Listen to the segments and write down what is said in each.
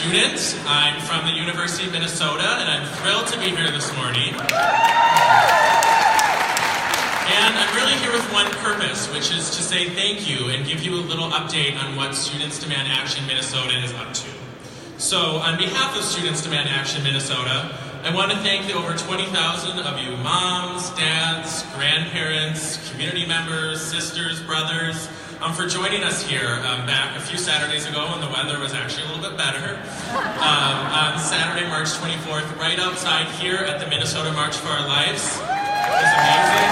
student. I'm from the University of Minnesota, and I'm thrilled to be here this morning. And I'm really here with one purpose, which is to say thank you and give you a little update on what Students Demand Action Minnesota is up to. So, on behalf of Students Demand Action Minnesota, I want to thank the over 20,000 of you moms, dads, grandparents, community members, sisters, brothers, for joining us here back a few Saturdays ago when the weather was actually a little bit better. On Saturday, March 24th, right outside here at the Minnesota March for Our Lives. It was amazing.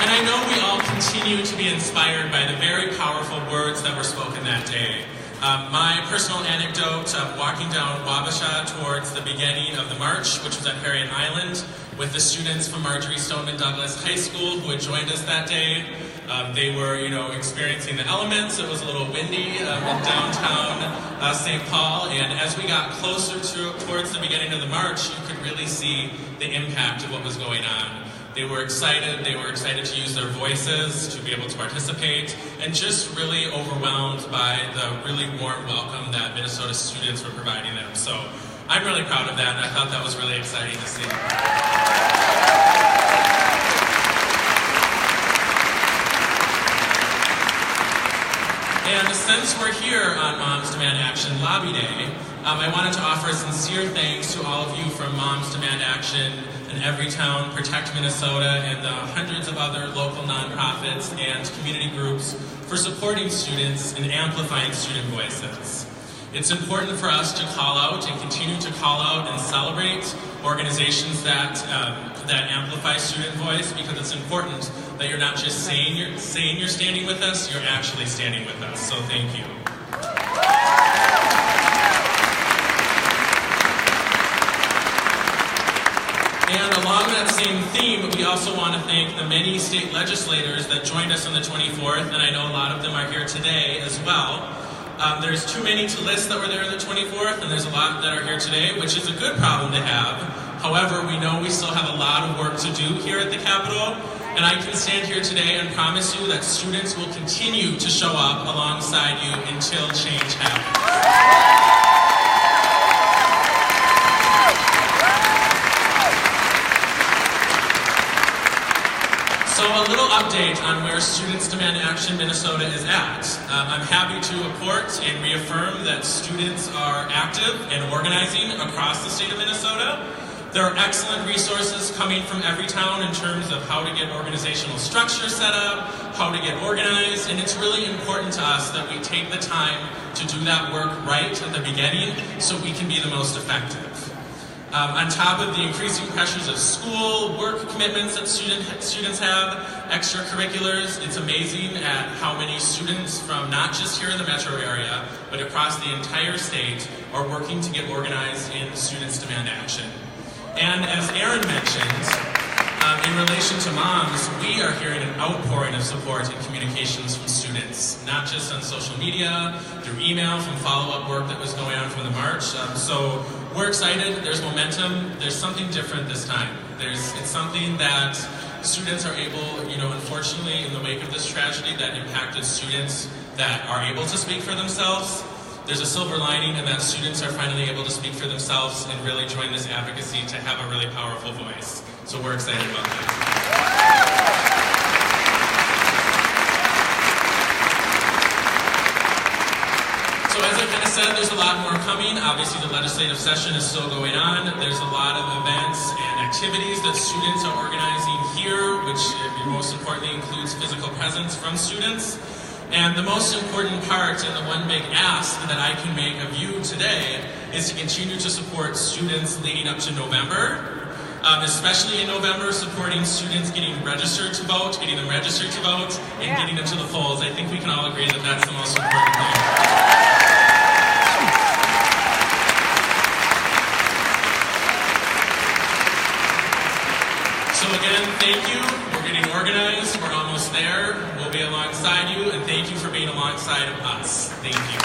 And I know we all continue to be inspired by the very powerful words that were spoken that day. My personal anecdote of walking down Wabasha towards the beginning of the march, which was at Harriet Island, with the students from Marjorie Stoneman Douglas High School who had joined us that day. They were, experiencing the elements. It was a little windy in downtown St. Paul, and as we got closer towards the beginning of the march, you could really see the impact of what was going on. They were excited to use their voices, to be able to participate, and just really overwhelmed by the really warm welcome that Minnesota students were providing them. So I'm really proud of that, and I thought that was really exciting to see. And since we're here on Moms Demand Action Lobby Day, I wanted to offer a sincere thanks to all of you from Moms Demand Action and Everytown, Protect Minnesota, and the hundreds of other local nonprofits and community groups for supporting students and amplifying student voices. It's important for us to call out and continue to call out and celebrate organizations that amplify student voice, because it's important that you're not just saying you're standing with us, you're actually standing with us. So thank you. And along that same theme, we also want to thank the many state legislators that joined us on the 24th, and I know a lot of them are here today as well. There's too many to list that were there on the 24th, and there's a lot that are here today, which is a good problem to have. However, we know we still have a lot of work to do here at the Capitol, and I can stand here today and promise you that students will continue to show up alongside you until change happens. So a little update on where Students Demand Action Minnesota is at. I'm happy to report and reaffirm that students are active and organizing across the state of Minnesota. There are excellent resources coming from Everytown in terms of how to get organizational structure set up, how to get organized, and it's really important to us that we take the time to do that work right at the beginning so we can be the most effective. On top of the increasing pressures of school, work commitments that students have, extracurriculars, it's amazing at how many students from not just here in the metro area, but across the entire state are working to get organized in Students Demand Action. And as Aaron mentioned, in relation to moms, we are hearing an outpouring of support and communications from students, not just on social media, through email, from follow-up work that was going on from the march. So we're excited, there's momentum, there's something different this time. It's something that students are able, unfortunately in the wake of this tragedy that impacted students that are able to speak for themselves, there's a silver lining in that students are finally able to speak for themselves and really join this advocacy to have a really powerful voice. So we're excited about that. So as I kind of said, there's a lot more coming. Obviously the legislative session is still going on. There's a lot of events and activities that students are organizing here, which most importantly includes physical presence from students. And the most important part, and the one big ask that I can make of you today, is to continue to support students leading up to November. Especially in November, supporting students getting registered to vote, and getting them to the polls. I think we can all agree that that's the most important thing. So again, thank you. We're getting organized. We're almost there. We'll be alongside you, and thank you for being alongside of us. Thank you.